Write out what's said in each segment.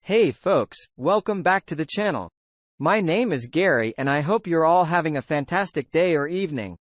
Hey folks, welcome back to the channel. My name is Gary and I hope you're all having a fantastic day or evening.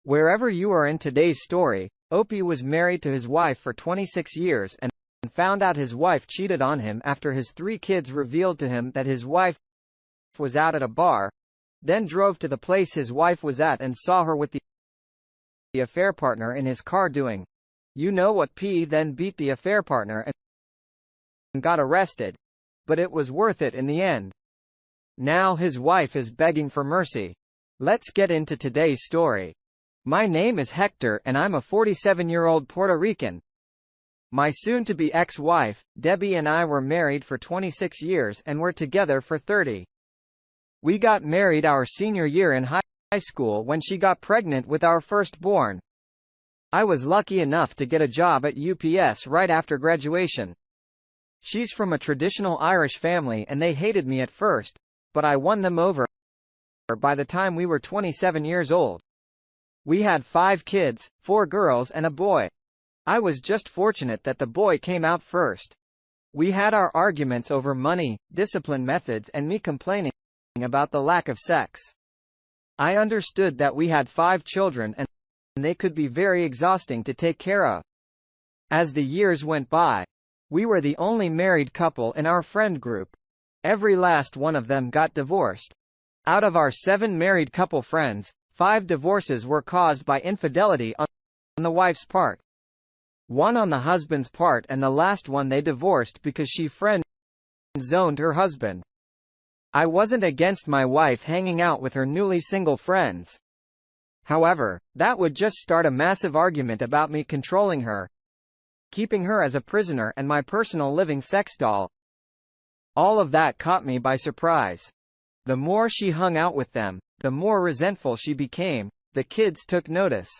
Wherever you are in today's story, Opie was married to his wife for 26 years and found out his wife cheated on him after his 3 kids revealed to him that his wife was out at a bar, then drove to the place his wife was at and saw her with the affair partner in his car doing. You know what? P then beat the affair partner and got arrested, but it was worth it in the end. Now his wife is begging for mercy. Let's get into today's story. My name is Hector and I'm a 47-year-old Puerto Rican. My soon-to-be ex-wife, Debbie, and I were married for 26 years and were together for 30. We got married our senior year in high school when she got pregnant with our firstborn. I was lucky enough to get a job at UPS right after graduation. She's from a traditional Irish family and they hated me at first, but I won them over by the time we were 27 years old. We had 5 kids, 4 girls and a boy. I was just fortunate that the boy came out first. We had our arguments over money, discipline methods and me complaining about the lack of sex. I understood that we had 5 children and they could be very exhausting to take care of. As the years went by, we were the only married couple in our friend group. Every last one of them got divorced. Out of our 7 married couple friends, 5 divorces were caused by infidelity on the wife's part. 1 on the husband's part, and the last one they divorced because she friend-zoned her husband. I wasn't against my wife hanging out with her newly single friends. However, that would just start a massive argument about me controlling her, keeping her as a prisoner and my personal living sex doll. All of that caught me by surprise. The more she hung out with them, the more resentful she became. The kids took notice.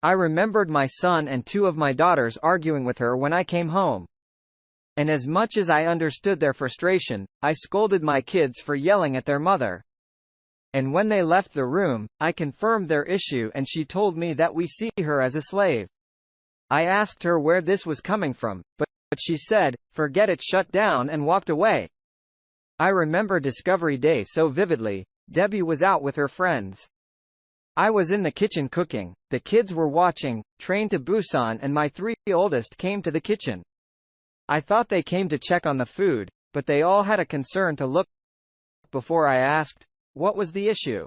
I remembered my son and 2 of my daughters arguing with her when I came home. And as much as I understood their frustration, I scolded my kids for yelling at their mother. And when they left the room, I confirmed their issue and she told me that we see her as a slave. I asked her where this was coming from, but she said, "Forget it," shut down and walked away. I remember Discovery Day so vividly. Debbie was out with her friends. I was in the kitchen cooking, the kids were watching Train to Busan and my 3 oldest came to the kitchen. I thought they came to check on the food, but they all had a concern to look before I asked, what was the issue?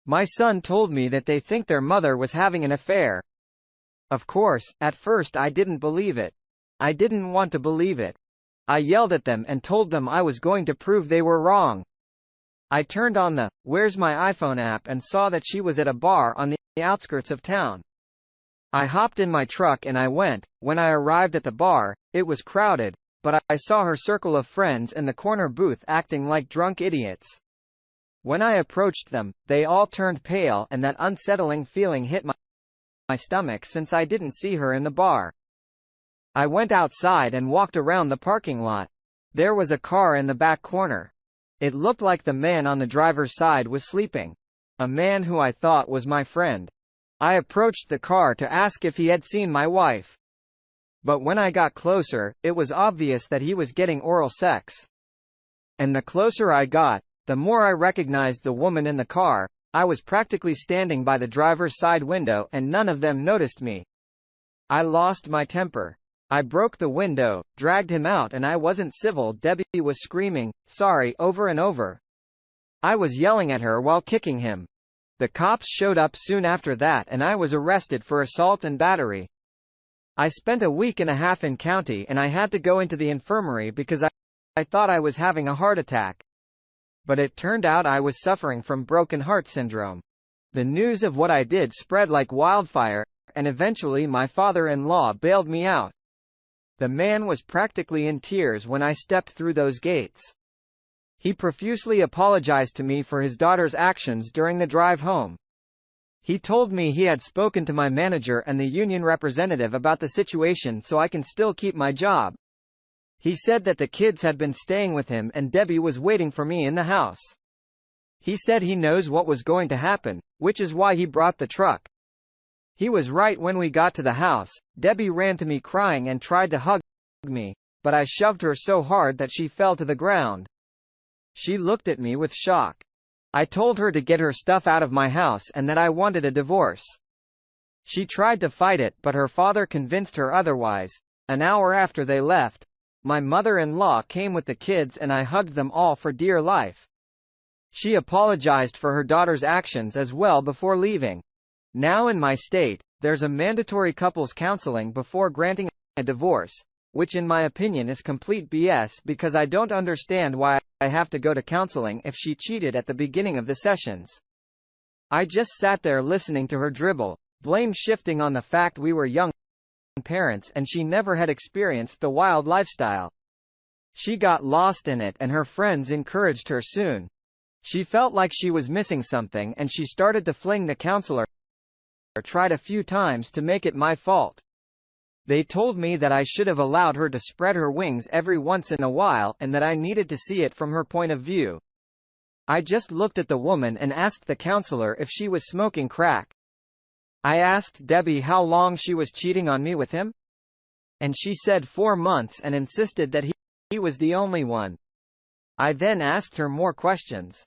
My son told me that they think their mother was having an affair. Of course, at first I didn't believe it. I didn't want to believe it. I yelled at them and told them I was going to prove they were wrong. I turned on the "Where's My iPhone" app and saw that she was at a bar on the outskirts of town. I hopped in my truck and I went. When I arrived at the bar, it was crowded, but I saw her circle of friends in the corner booth acting like drunk idiots. When I approached them, they all turned pale and that unsettling feeling hit my stomach since I didn't see her in the bar. I went outside and walked around the parking lot. There was a car in the back corner. It looked like the man on the driver's side was sleeping. A man who I thought was my friend. I approached the car to ask if he had seen my wife. But when I got closer, it was obvious that he was getting oral sex. And the closer I got, the more I recognized the woman in the car. I was practically standing by the driver's side window and none of them noticed me. I lost my temper. I broke the window, dragged him out, and I wasn't civil. Debbie was screaming, "Sorry," over and over. I was yelling at her while kicking him. The cops showed up soon after that and I was arrested for assault and battery. I spent a week and a half in county and I had to go into the infirmary because I thought I was having a heart attack. But it turned out I was suffering from broken heart syndrome. The news of what I did spread like wildfire, and eventually my father-in-law bailed me out. The man was practically in tears when I stepped through those gates. He profusely apologized to me for his daughter's actions during the drive home. He told me he had spoken to my manager and the union representative about the situation so I can still keep my job. He said that the kids had been staying with him and Debbie was waiting for me in the house. He said he knows what was going to happen, which is why he brought the truck. He was right. When we got to the house, Debbie ran to me crying and tried to hug me, but I shoved her so hard that she fell to the ground. She looked at me with shock. I told her to get her stuff out of my house and that I wanted a divorce. She tried to fight it, but her father convinced her otherwise. An hour after they left, my mother-in-law came with the kids and I hugged them all for dear life. She apologized for her daughter's actions as well before leaving. Now in my state, there's a mandatory couples counseling before granting a divorce, which in my opinion is complete BS because I don't understand why I have to go to counseling if she cheated at the beginning of the sessions. I just sat there listening to her dribble, blame shifting on the fact we were young parents and she never had experienced the wild lifestyle. She got lost in it and her friends encouraged her soon. She felt like she was missing something and she started to fling the counselor. Tried a few times to make it my fault. They told me that I should have allowed her to spread her wings every once in a while and that I needed to see it from her point of view. I just looked at the woman and asked the counselor if she was smoking crack. I asked Debbie how long she was cheating on me with him, and she said 4 months and insisted that he was the only one. I then asked her more questions.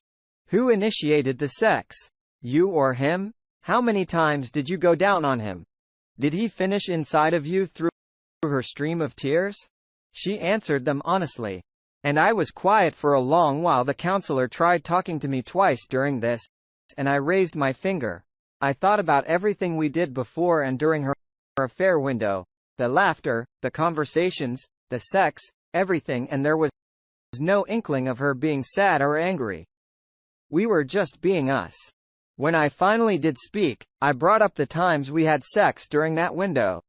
Who initiated the sex? You or him? How many times did you go down on him? Did he finish inside of you through her stream of tears? She answered them honestly. And I was quiet for a long while. The counselor tried talking to me twice during this, and I raised my finger. I thought about everything we did before and during her affair window. The laughter, the conversations, the sex, everything, and there was no inkling of her being sad or angry. We were just being us. When I finally did speak, I brought up the times we had sex during that window.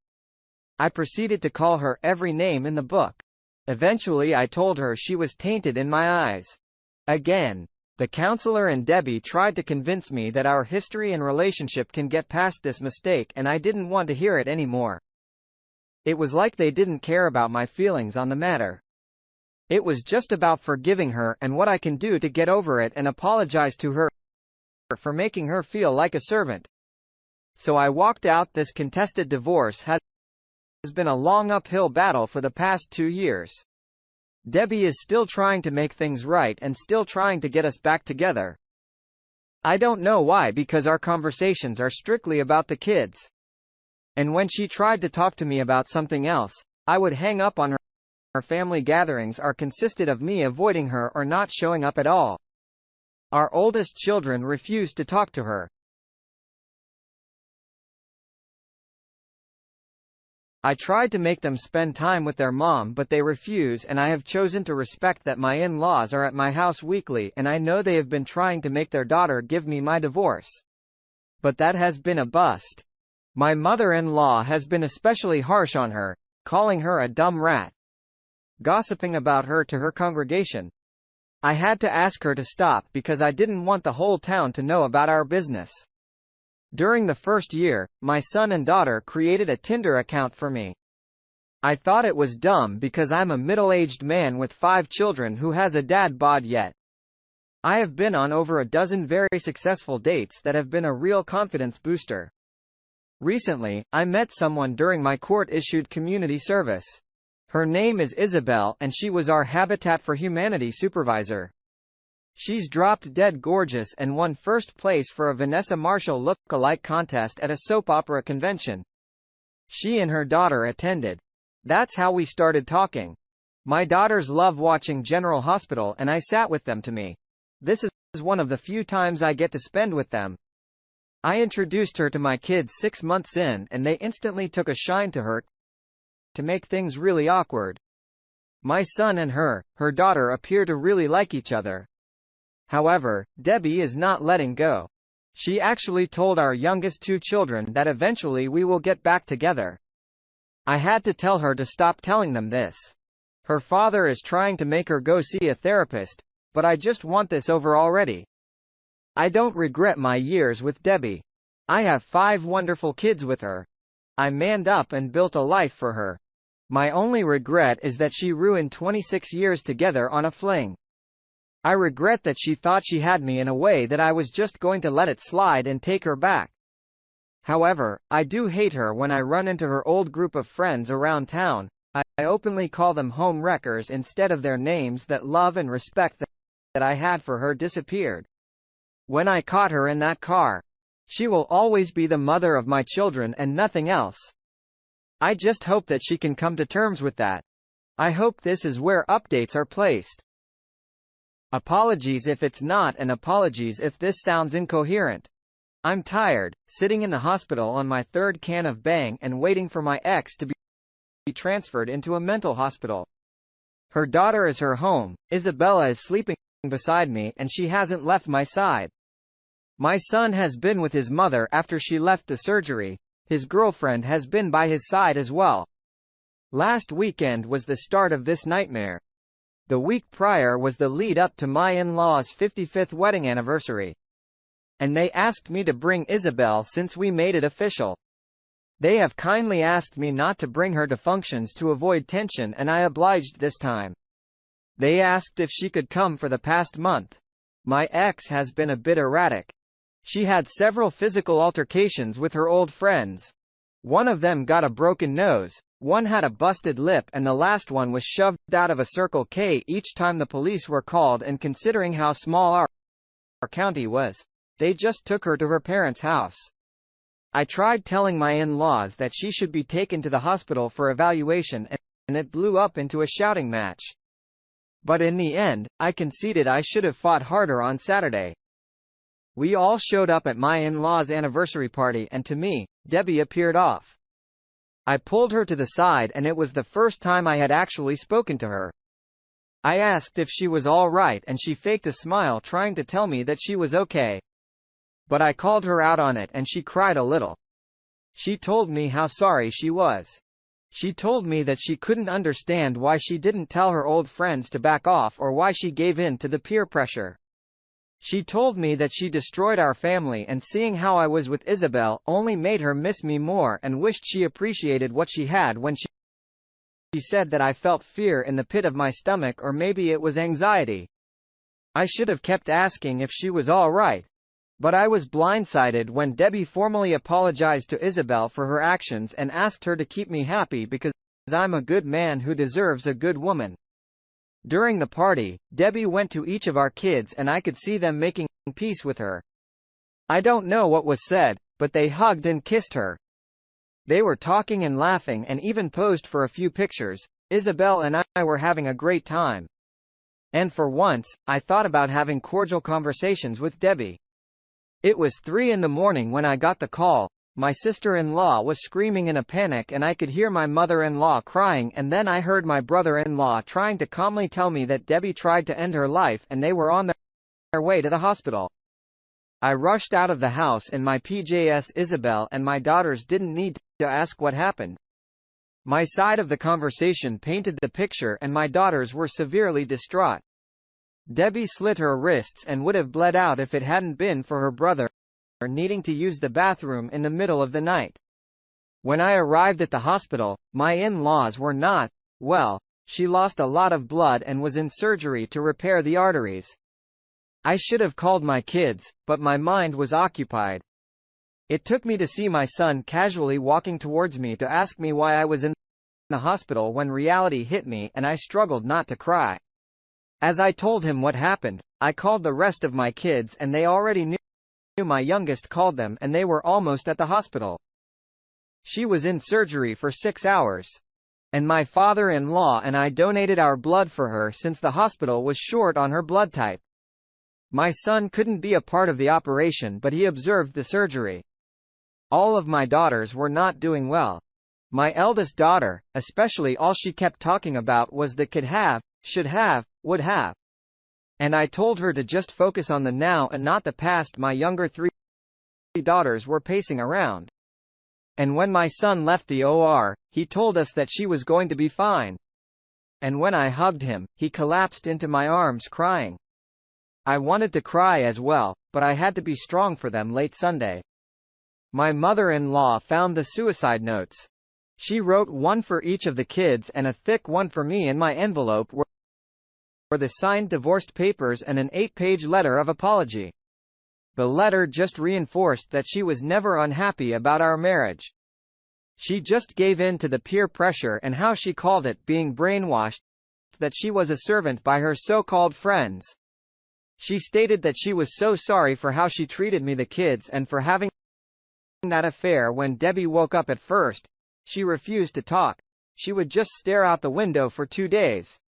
I proceeded to call her every name in the book. Eventually I told her she was tainted in my eyes. Again, the counselor and Debbie tried to convince me that our history and relationship can get past this mistake and I didn't want to hear it anymore. It was like they didn't care about my feelings on the matter. It was just about forgiving her and what I can do to get over it and apologize to her for making her feel like a servant. So I walked out. This contested divorce has been a long uphill battle for the past 2 years. Debbie is still trying to make things right and still trying to get us back together. I don't know why, because our conversations are strictly about the kids. And when she tried to talk to me about something else, I would hang up on her. Her family gatherings are consisted of me avoiding her or not showing up at all. Our oldest children refused to talk to her. I tried to make them spend time with their mom, but they refuse, and I have chosen to respect that. My in-laws are at my house weekly and I know they have been trying to make their daughter give me my divorce. But that has been a bust. My mother-in-law has been especially harsh on her, calling her a dumb rat, gossiping about her to her congregation. I had to ask her to stop because I didn't want the whole town to know about our business. During the first year, my son and daughter created a Tinder account for me. I thought it was dumb because I'm a middle-aged man with 5 children who has a dad bod yet. I have been on over a dozen very successful dates that have been a real confidence booster. Recently, I met someone during my court-issued community service. Her name is Isabel and she was our Habitat for Humanity supervisor. She's dropped dead gorgeous and won first place for a Vanessa Marshall look-alike contest at a soap opera convention. She and her daughter attended. That's how we started talking. My daughters love watching General Hospital and I sat with them. To me, this is one of the few times I get to spend with them. I introduced her to my kids 6 months in and they instantly took a shine to her, to make things really awkward. My son and her daughter appear to really like each other. However, Debbie is not letting go. She actually told our youngest 2 children that eventually we will get back together. I had to tell her to stop telling them this. Her father is trying to make her go see a therapist, but I just want this over already. I don't regret my years with Debbie. I have 5 wonderful kids with her. I manned up and built a life for her. My only regret is that she ruined 26 years together on a fling. I regret that she thought she had me in a way that I was just going to let it slide and take her back. However, I do hate her when I run into her old group of friends around town. I openly call them home wreckers instead of their names. That love and respect that I had for her disappeared when I caught her in that car. She will always be the mother of my children and nothing else. I just hope that she can come to terms with that. I hope this is where updates are placed. Apologies if it's not, and apologies if this sounds incoherent. I'm tired, sitting in the hospital on my third can of Bang and waiting for my ex to be transferred into a mental hospital. Her daughter is her home, Isabella is sleeping beside me, and she hasn't left my side. My son has been with his mother after she left the surgery. His girlfriend has been by his side as well. Last weekend was the start of this nightmare. The week prior was the lead up to my in-laws' 55th wedding anniversary. And they asked me to bring Isabel since we made it official. They have kindly asked me not to bring her to functions to avoid tension, and I obliged this time. They asked if she could come for the past month. My ex has been a bit erratic. She had several physical altercations with her old friends. One of them got a broken nose, one had a busted lip, and the last one was shoved out of a Circle K each time the police were called, and considering how small our county was, they just took her to her parents' house. I tried telling my in-laws that she should be taken to the hospital for evaluation, and it blew up into a shouting match. But in the end, I conceded I should have fought harder on Saturday. We all showed up at my in-laws' anniversary party, and to me, Debbie appeared off. I pulled her to the side, and it was the first time I had actually spoken to her. I asked if she was all right, and she faked a smile trying to tell me that she was okay. But I called her out on it, and she cried a little. She told me how sorry she was. She told me that she couldn't understand why she didn't tell her old friends to back off, or why she gave in to the peer pressure. She told me that she destroyed our family, and seeing how I was with Isabel only made her miss me more, and wished she appreciated what she had. When she said that I felt fear in the pit of my stomach, or maybe it was anxiety. I should have kept asking if she was all right. But I was blindsided when Debbie formally apologized to Isabel for her actions and asked her to keep me happy because I'm a good man who deserves a good woman. During the party, Debbie went to each of our kids, and I could see them making peace with her. I don't know what was said, but they hugged and kissed her. They were talking and laughing and even posed for a few pictures. Isabel and I were having a great time. And for once, I thought about having cordial conversations with Debbie. It was 3 in the morning when I got the call. My sister-in-law was screaming in a panic, and I could hear my mother-in-law crying, and then I heard my brother-in-law trying to calmly tell me that Debbie tried to end her life and they were on their way to the hospital. I rushed out of the house in my PJs. Isabel and my daughters didn't need to ask what happened. My side of the conversation painted the picture, and my daughters were severely distraught. Debbie slit her wrists and would have bled out if it hadn't been for her brother needing to use the bathroom in the middle of the night. When I arrived at the hospital, my in-laws were not well. She lost a lot of blood and was in surgery to repair the arteries. I should have called my kids, but my mind was occupied. It took me to see my son casually walking towards me to ask me why I was in the hospital when reality hit me, and I struggled not to cry. As I told him what happened, I called the rest of my kids, and they already knew. My youngest called them, and they were almost at the hospital. She was in surgery for 6 hours. And my father-in-law and I donated our blood for her since the hospital was short on her blood type. My son couldn't be a part of the operation, but he observed the surgery. All of my daughters were not doing well. My eldest daughter, especially, all she kept talking about was the could have, should have, would have. And I told her to just focus on the now and not the past. My younger 3 daughters were pacing around. And when my son left the OR, he told us that she was going to be fine. And when I hugged him, he collapsed into my arms crying. I wanted to cry as well, but I had to be strong for them. Late Sunday, my mother-in-law found the suicide notes. She wrote one for each of the kids and a thick one for me. In my envelope were the signed divorced papers and an 8-page letter of apology. The letter just reinforced that she was never unhappy about our marriage. She just gave in to the peer pressure and how she called it being brainwashed, that she was a servant by her so-called friends. She stated that she was so sorry for how she treated me, the kids, and for having that affair. When Debbie woke up at first, she refused to talk. She would just stare out the window for 2 days.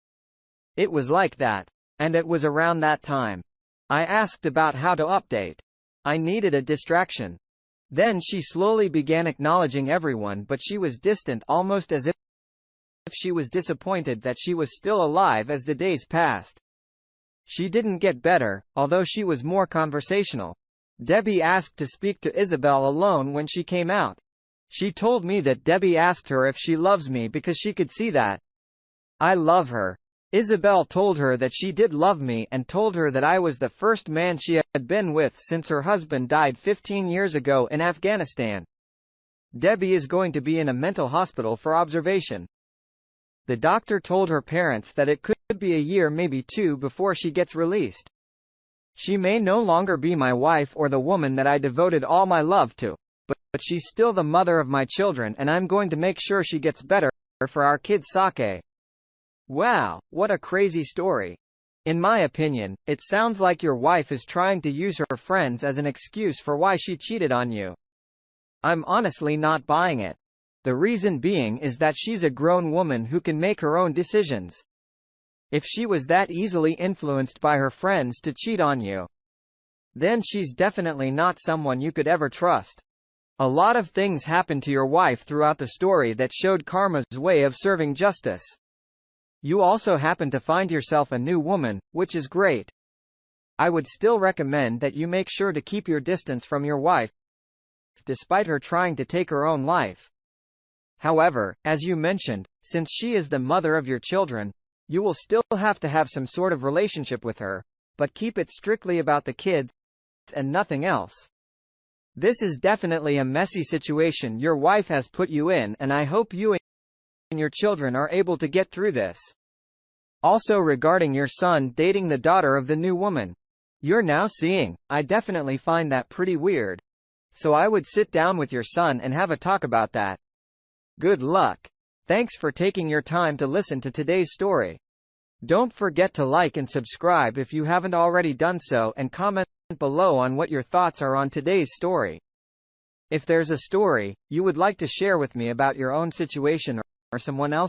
It was like that. And it was around that time I asked about how to update. I needed a distraction. Then she slowly began acknowledging everyone, but she was distant, almost as if she was disappointed that she was still alive as the days passed. She didn't get better, although she was more conversational. Debbie asked to speak to Isabel alone when she came out. She told me that Debbie asked her if she loves me because she could see that I love her. Isabel told her that she did love me and told her that I was the first man she had been with since her husband died 15 years ago in Afghanistan. Debbie is going to be in a mental hospital for observation. The doctor told her parents that it could be a year, maybe 2, before she gets released. She may no longer be my wife or the woman that I devoted all my love to, but she's still the mother of my children, and I'm going to make sure she gets better for our kid Sake. Wow, what a crazy story. In my opinion, it sounds like your wife is trying to use her friends as an excuse for why she cheated on you. I'm honestly not buying it. The reason being is that she's a grown woman who can make her own decisions. If she was that easily influenced by her friends to cheat on you, then she's definitely not someone you could ever trust. A lot of things happened to your wife throughout the story that showed karma's way of serving justice. You also happen to find yourself a new woman, which is great. I would still recommend that you make sure to keep your distance from your wife, despite her trying to take her own life. However, as you mentioned, since she is the mother of your children, you will still have to have some sort of relationship with her, but keep it strictly about the kids and nothing else. This is definitely a messy situation your wife has put you in, and I hope you and your children are able to get through this. Also, regarding your son dating the daughter of the new woman you're now seeing, I definitely find that pretty weird. So I would sit down with your son and have a talk about that. Good luck. Thanks for taking your time to listen to today's story. Don't forget to like and subscribe if you haven't already done so, and comment below on what your thoughts are on today's story. If there's a story you would like to share with me about your own situation or someone else